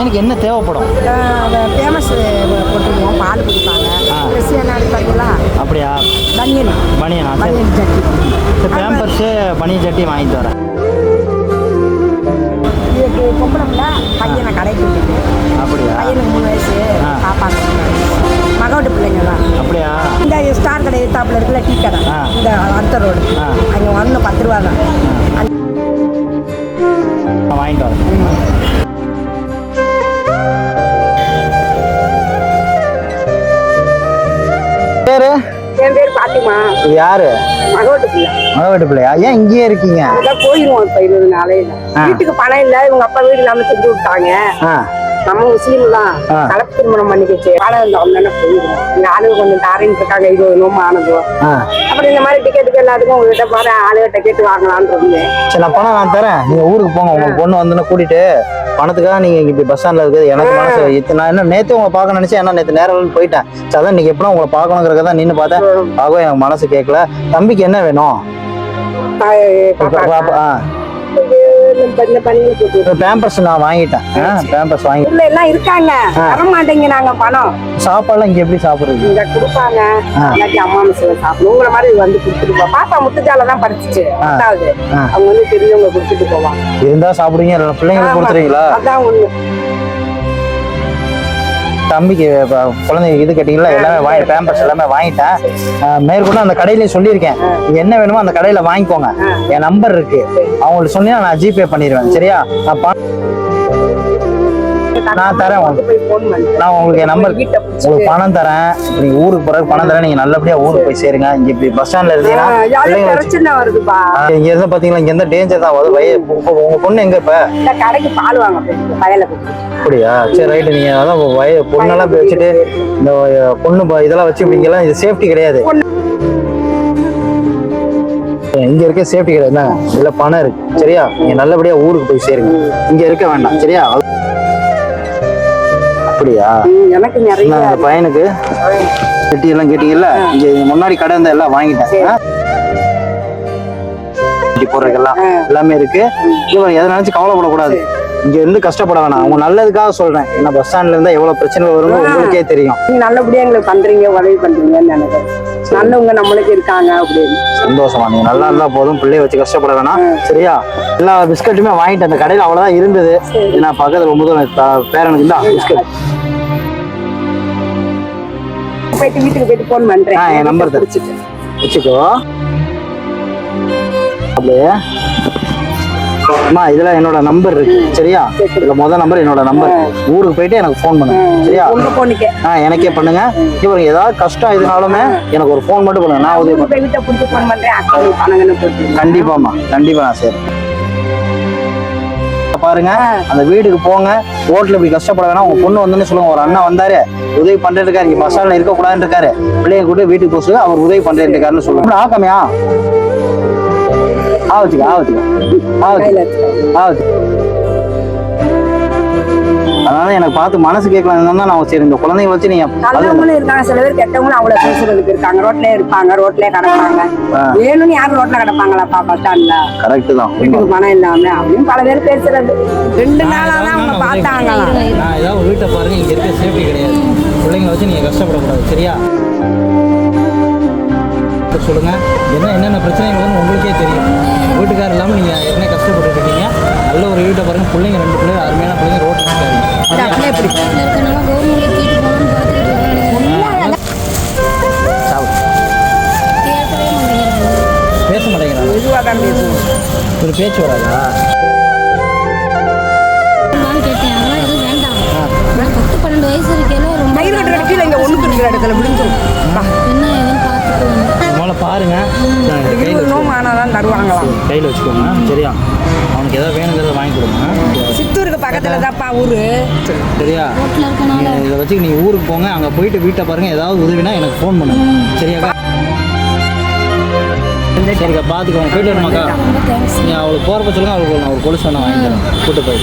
பையனுக்கு என்ன தேவைப்படும்? ஃபேமஸ் போட்டுருவோம், பால் குடிப்பாங்க. பார்த்தீங்களா? அப்படியா? பனியன் பனியனா? பனியன் சட்டி. பேம்பர்ஸு பனியன் சட்டி வாங்கிட்டு வரேன். இதுக்கு பொம்பளைல பையனை கடைக்கு விட்டுட்டு. அப்படியா? பையனுக்கு 3 வயசு, பாப்பாக்கு 3 வயசு. மகோட்டு பிள்ளைங்க தான். அப்படியா? இந்த ஸ்டார் கடை எத்தாப்புல இருக்குல்ல, டீ கடை, இந்த அடுத்த ரோடு, அங்கே 10 ரூபா தான் வாங்கிட்டு வரேன். பேரு? என் பேர் பாத்திமா. யாரு? மகோட்டு பிள்ளை. மகோட்டு பிள்ளையா? ஏன் இங்கேயே இருக்கீங்க? போயிருவோம் இப்ப 20 நாளையில. வீட்டுக்கு பணம் இல்ல, இவங்க அப்பா வீடு இல்லாம செஞ்சு விட்டாங்க. நம்ம முஸ்லீம் தான், கலப்பு திருமணம் பண்ணிக்கிச்சு. பணம் இல்லை ஒன்னு போயிருவோம். எங்க ஆளுங்க கொஞ்சம் தாரின்னு இருக்காங்க, இது நோம்பு ஆனதும். அப்புறம் இந்த மாதிரி டிக்கெட்டுக்கு எல்லாத்துக்கும் உங்ககிட்ட பாரு, ஆளுகிட்ட கேட்டு வாங்கலான்னு இருந்தேன். சரி, நான் பணம் நான் தரேன். நீங்க ஊருக்கு போங்க, உங்க பொண்ணு வந்து கூட்டிட்டு. பணத்துக்காக நீங்க இப்படி பஸ் ஸ்டாண்ட்ல இருக்குது. எனக்கு மனசு நான் என்ன நேத்து உங்களை பார்க்க நினைச்சேன். ஏன்னா நேற்று நேரம் போயிட்டேன். அதான் இன்னைக்கு எப்படின்னா உங்களை பார்க்கணுங்கிறத தான் நின்று பார்த்தேன். ஆகும் எனக்கு மனசு கேட்கல. தம்பிக்கு என்ன வேணும்? பேம்பர்ஸ் நான் வாங்கிட்டேன். பேம்பர்ஸ் வாங்கி எல்லாம் இருக்காங்க, வர மாட்டேங்கிறாங்க பணம். சாப்பாடுலாம் இங்க எப்படி சாப்பிடுறது? இங்க கொடுப்பாங்க, இல்லாட்டி அம்மா மிஸ்ல சாப்பிடும். உங்களை மாதிரி வந்து கொடுத்துட்டு போ. பாப்பா முத்துச்சால தான் படிச்சுச்சு, 10வது. அவங்க வந்து பெரியவங்க கொடுத்துட்டு போவாங்க. இருந்தா சாப்பிடுவீங்க, பிள்ளைங்களுக்கு கொடுத்துருவீங்களா? அதான் ஒண்ணு. தம்பிக்கு குழந்தை இது கேட்டீங்களா? எல்லாமே பேம்பர்ஸ் எல்லாமே வாங்கிட்டேன். மேற்கொண்டு அந்த கடையிலேயே சொல்லியிருக்கேன், என்ன வேணுமோ அந்த கடையில வாங்கிக்கோங்க. என் நம்பர் இருக்கு, அவங்களுக்கு சொன்னீங்கன்னா நான் ஜிபே பண்ணிடுவேன். சரியா? நான் தரேன். நான் உங்களுக்கு என் நம்பர், உங்களுக்கு பணம் தரேன். நீங்க ஊருக்கு போறதுக்கு பணம் தரேன். நீங்க நல்லபடியா ஊருக்கு போய் சேருங்க. இங்க இப்படி பஸ் ஸ்டாண்ட்ல இருந்தீங்கன்னா இங்க இருந்தா பாத்தீங்களா, இங்க இருந்தா டேஞ்சர் தான் வருது. உங்க பொண்ணு எங்க இப்ப? கடைக்கு பால் வாங்க வயல. அப்படியா? சரி, ரைட்டு. நீங்க அதான் பொண்ணெல்லாம் வச்சுட்டு இந்த பொண்ணு இதெல்லாம் வச்சு இப்படிங்கெல்லாம் இது சேஃப்டி கிடையாது. இங்க இருக்க சேஃப்டி கிடையாது. இல்ல பணம் இருக்கு. சரியா? நீங்க நல்லபடியா ஊருக்கு போய் சேருங்க. இங்க இருக்க வேண்டாம். சரியா? அப்படியா? எனக்கு நிறைய அந்த பையனுக்கு கட்டி எல்லாம் கேட்டீங்கல்ல, இங்க முன்னாடி கடை இருந்தா எல்லாம் வாங்கிட்டேன். போடுறதுக்கெல்லாம் எல்லாமே இருக்கு. எதை நினைச்சு கவலைப்படக்கூடாது. இங்க இருந்து கஷ்டப்பட வேணாம். அவங்க நல்லதுக்காக சொல்றேன். ஏன்னா பஸ் ஸ்டாண்ட்ல இருந்தா எவ்வளவு பிரச்சனை வரும் உங்களுக்கே தெரியும். நீங்க நல்லபடியா எங்களுக்கு பண்றீங்க, உதவி பண்றீங்கன்னு நினைக்கிறேன். நல்லவங்க நம்மளுக்கு இருக்காங்க அப்படின்னு. சந்தோஷமா. நீங்க நல்லா இருந்தா போதும், பிள்ளைய வச்சு கஷ்டப்பட வேணாம். சரியா? எல்லா பிஸ்கட்டுமே வாங்கிட்டு அந்த கடையில அவ்வளவுதான் இருந்தது. நான் பக்கத்துல ரொம்ப பேரனுக்கு தான் பிஸ்கட். போயிட்டு வீட்டுக்கு போயிட்டு போன் பண்றேன். என் நம்பர் வச்சுக்கோ. அப்படியே அம்மா, இதுல என்னோட நம்பர் இருக்கு. சரியா? இதுல முதல் நம்பர் என்னோட நம்பர். ஊருக்கு போயிட்டு எனக்கு போன் பண்ணுங்க. சரியா? உங்க போனுக்கே எனக்கே பண்ணுங்க. இவங்க ஏதாவது கஷ்டம் எதுனாலுமே எனக்கு ஒரு போன் மட்டும் பண்ணுங்க. நான் உதவி கண்டிப்பாமா, கண்டிப்பா நான் சரி. பாருங்க, அந்த வீட்டுக்கு போங்க. ரோட்ல இப்படி கஷ்டப்பட வேணாம். உங்க பொண்ணு வந்து சொல்லுங்க, ஒரு அண்ணா வந்தாரு, உதவி பண்றேன் இருக்காரு, இங்க பஸ் ஸ்டாண்ட்ல இருக்க கூடாதுன்னு இருக்காரு, பிள்ளைங்க கூட வீட்டுக்கு போக சொல்லி அவர் உதவி பண்றேன் இருக்காருன்னு சொல்லுங்க. ஆக்கமையா அதனால எனக்கு பார்த்து மனசு கேட்கலாம் தான். நான் சரி இந்த குழந்தைங்க வச்சு நீங்க நல்லவங்களும் இருக்காங்க, சில பேர் கெட்டவங்களும் அவ்வளவு பேசுறதுக்கு இருக்காங்க. ரோட்லயே இருப்பாங்க, ரோட்லயே கிடப்பாங்க. வேணும்னு யாரும் ரோட்ல கிடப்பாங்களாப்பா பஸ் ஸ்டாண்ட்ல? கரெக்ட் தான். வீட்டுக்கு பணம் இல்லாம அப்படின்னு பல பேர் பேசுறது. 2 நாளா தான் அவங்க பார்த்தாங்க. நான் ஏதாவது வீட்டை பாருங்க, இங்க இருக்க சேஃப்டி கிடையாது. பிள்ளைங்க வச்சு நீங்க கஷ்டப்படக்கூடாது. சரியா? சொல்லுங்க, என்னென்ன பிரச்சனைகள் வந்து உங்களுக்கே தெரியும். வீட்டுக்காரர் இல்லாமல் நீங்கள் என்ன கஷ்டப்பட்டு இருக்கீங்க. நல்ல ஒரு வீட்டை பாருங்க. பிள்ளைங்க 2 பிள்ளைங்க, அருமையான பிள்ளைங்க. ரோட் பேச மாட்டேங்கிறாங்க. ஒரு பேச்சு வராதா? பாருங்க, கையில் வச்சுக்கோங்க. சரியா? அவனுக்கு ஏதாவது வேணுங்கிறத வாங்கி கொடுங்க. சித்தூருக்கு பக்கத்துல தான்ப்பா ஊரு. சரியா? இதை வச்சு நீங்க ஊருக்கு போங்க. அங்க போயிட்டு வீட்டை பாருங்க. ஏதாவது உதவினா எனக்கு ஃபோன் பண்ணுங்க. சரியாக்கா? சரிக்கா, பார்த்துக்கோங்க. போயிட்டு வரமாக்கா. நீ அவளுக்கு போகிறப்ப சொல்லுங்க, அவளுக்கு நான் ஒரு கொலுசு வேணா வாங்கி தரேன். கூட்டு போய்